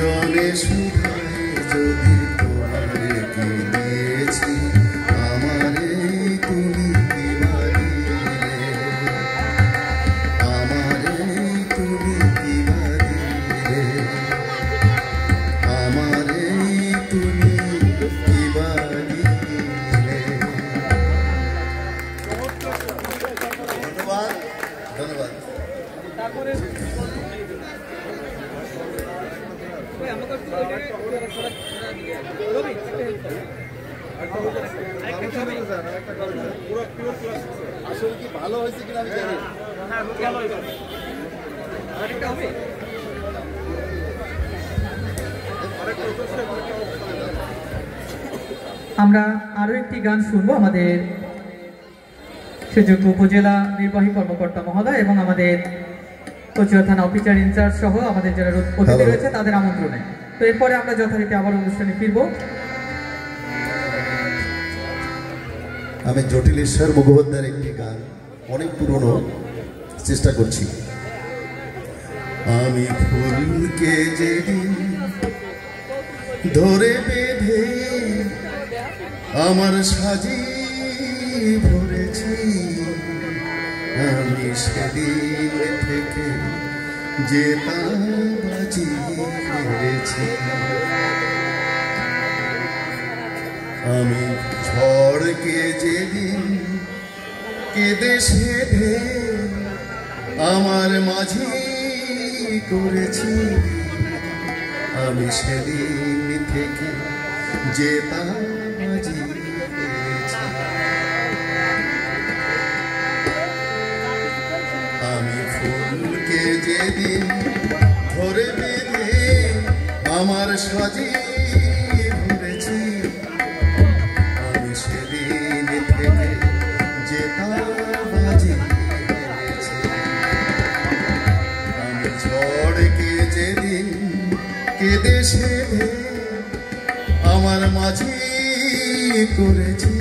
জলে শুধায় যদি তোমারে কি দিয়েছি আমারে তুমি কি বাড়িলে আমারে তুমি কি বাড়িলে আমারে তুমি কি বাড়িলে। ধন্যবাদ ধন্যবাদ। আসলে কি ভালো হয়েছে কিনা আমি জানি আমরা আরো একটি গান শুনবো আমাদের সুযোগ্য উপজেলা নির্বাহী কর্মকর্তা মহোদয় এবং আমাদের কচুয়া থানা অফিসার ইনচার্জ সহ আমাদের যারা অতিথি রয়েছে তাদের আমন্ত্রণে। তো এরপরে আমরা যথারীতি আবার অনুষ্ঠানে ফিরব। আমি জটিলেশ্বর মুখোপাধ্যায়ের একটি গান অনেক পুরনো চেষ্টা করছি। আমি ফুলকে যেদিন ধরে বেঁধে আমার সাজি ভরেছি আমি সেদিন থেকে যে বাজি ফিরেছি আমি ঝড়কে যেদিন কেঁদে সেধে আমার মাঝি করেছি আমি সেদিন থেকে যে বাজি ফিরেছি আমি ফুলকে যেদিন ধরে বেঁধে আমার সাজি ভরেছি আমি সেদিন থেকে যে বাজি ফিরেছি আমি ঝড়কে যেদিন কেঁদে সেধে আমার মাঝি করেছি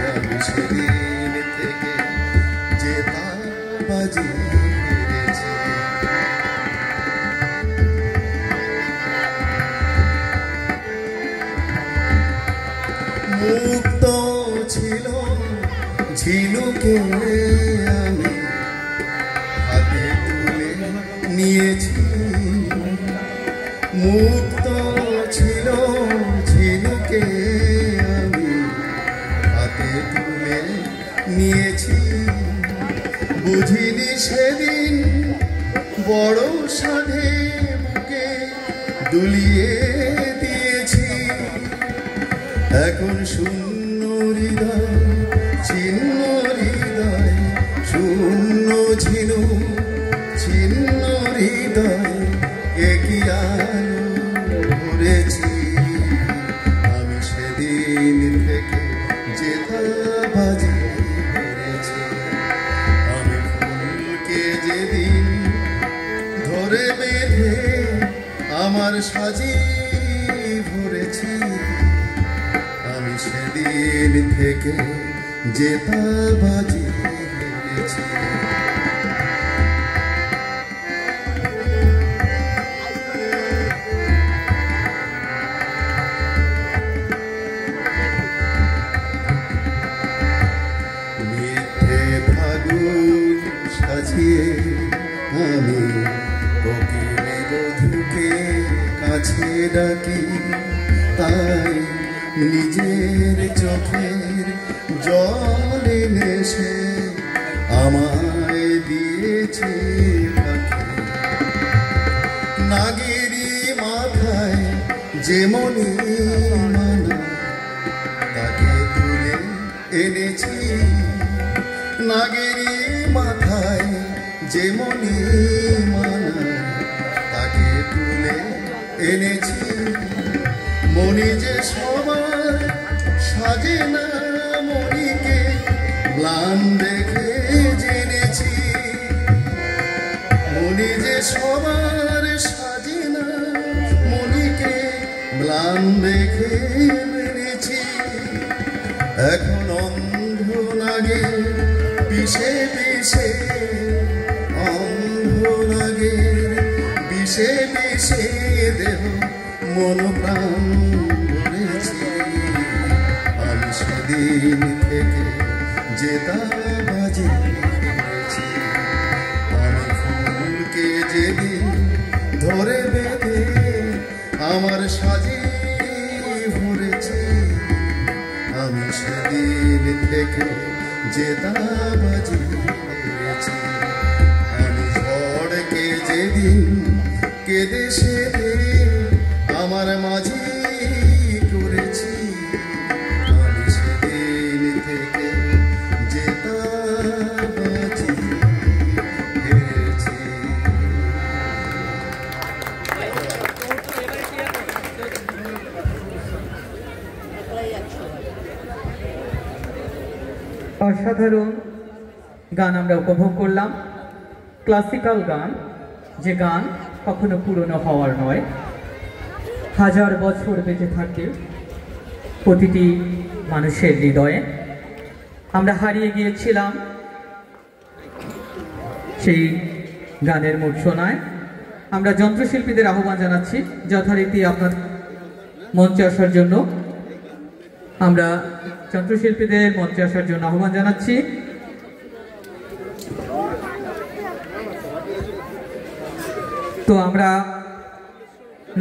আমি সেদিন থেকে যে বাজি ফিরেছি মুক্ত ছিল ঝিনুকে আমি হাতে তুলে নিয়েছি মুক্ত ছিল ঝিনুকে আমি হাতে তুলে নিয়েছি বুঝিনি সেদিন বড় সাধে বুকে দুলিয়ে দিয়েছি এখন শূন্য হৃদয় ছিন্ন হৃদয় শূন্য ঝিনু ছিন্ন হৃদয় একই আলো ভরেছি আমি সেদিন থেকে যে বাজি ফিরেছি আমি ফুলকে যেদিন ধরে বেঁধে আমার সাজি ভরেছি আমি সেদিন থেকে যে বাজি ফিরেছি সাজিয়ে আমি কোকিলে বধূকে কাছে ডাকি তাই নিজের চোখের জলে নেশে আমায় দিয়েছে পাখি নাগেরি মাথায় যেমনি মানা তাকে তুলে এনেছি নাগেরি মাথায় যেমনি মানা তাকে তুলে এনেছি মনি যে সবার সাজে না মনিকে ম্লান দেখে জেনেছি মনি যে সবার সাজে না মনিকে ম্লান দেখে মেনেছি এখন অন্ধ লাগে বিষে বিষে অন্ধ লাগে বিষে বিষে দেহ মন প্রাণ ভরেছি আমি সেদিন থেকে যে দাবাজি খেলেছি আমি ফুলকে যেদিন ধরে বেঁধে আমার সাজি ভরেছি আমি সেদিন থেকে যে দাবাজি খেলেছি আমি ঝড়কে যেদিন কেঁদে সেদিন আমার মাঝি করেছি আমি সেদিন থেকে যে দাবাজি খেলেছি। অসাধারণ গান আমরা উপভোগ করলাম। ক্লাসিক্যাল গান, যে গান কখনো পুরনো হওয়ার নয়, হাজার বছর বেঁচে থাকে প্রতিটি মানুষের হৃদয়ে। আমরা হারিয়ে গিয়েছিলাম সেই গানের মূর্ছনায়। আমরা যন্ত্রশিল্পীদের আহ্বান জানাচ্ছি যথারীতি আপনার মঞ্চে আসার জন্য। আমরা যন্ত্রশিল্পীদের মঞ্চে আসার জন্য আহ্বান জানাচ্ছি। তো আমরা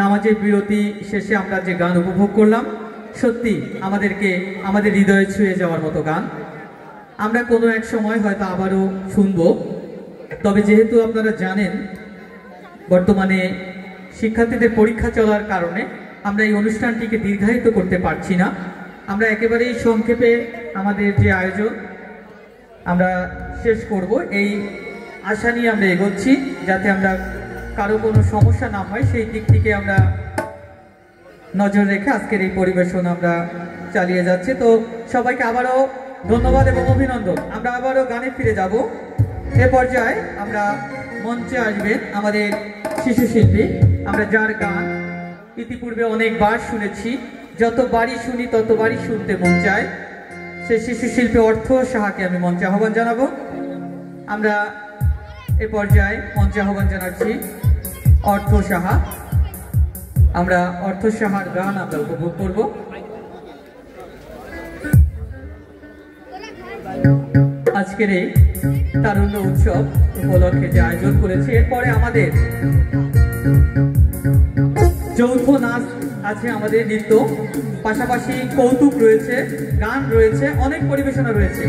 নামাজের বিরতি শেষে আমরা যে গান উপভোগ করলাম, সত্যি আমাদের হৃদয়ে ছুঁয়ে যাওয়ার মতো গান। আমরা কোনো এক সময় হয়তো আবারও শুনবো। তবে যেহেতু আপনারা জানেন বর্তমানে শিক্ষার্থীদের পরীক্ষা চলার কারণে আমরা এই অনুষ্ঠানটিকে দীর্ঘায়িত করতে পারছি না। আমরা একেবারেই সংক্ষেপে আমাদের যে আয়োজন আমরা শেষ করব, এই আশা নিয়ে আমরা এগোচ্ছি, যাতে আমরা কারো কোনো সমস্যা না হয় সেই দিক থেকে আমরা নজর রেখে আজকের এই পরিবেশন আমরা চালিয়ে যাচ্ছি। তো সবাইকে আবারও ধন্যবাদ এবং অভিনন্দন। আমরা আবারও গানে ফিরে যাব। এ পর্যায়ে আমরা মঞ্চে আসবেন আমাদের শিশু শিল্পী, আমরা যার গান ইতিপূর্বে অনেকবার শুনেছি, যতবারই শুনি ততবারই শুনতে মন চায়, সেই শিশু শিল্পী অর্থ সাহাকে আমি মঞ্চে আহ্বান জানাবো। আমরা এ পর্যায়ে মঞ্চে আহ্বান জানাচ্ছি অর্থ সাহা। আমরা অর্থ সাহার গান আমরা উপভোগ করব। আজকের এই তারুণ্য উৎসব উপলক্ষে যে আয়োজন করেছি, এরপরে আমাদের যৌথ নাচ আছে, আমাদের নৃত্য, পাশাপাশি কৌতুক রয়েছে, গান রয়েছে, অনেক পরিবেশনা রয়েছে।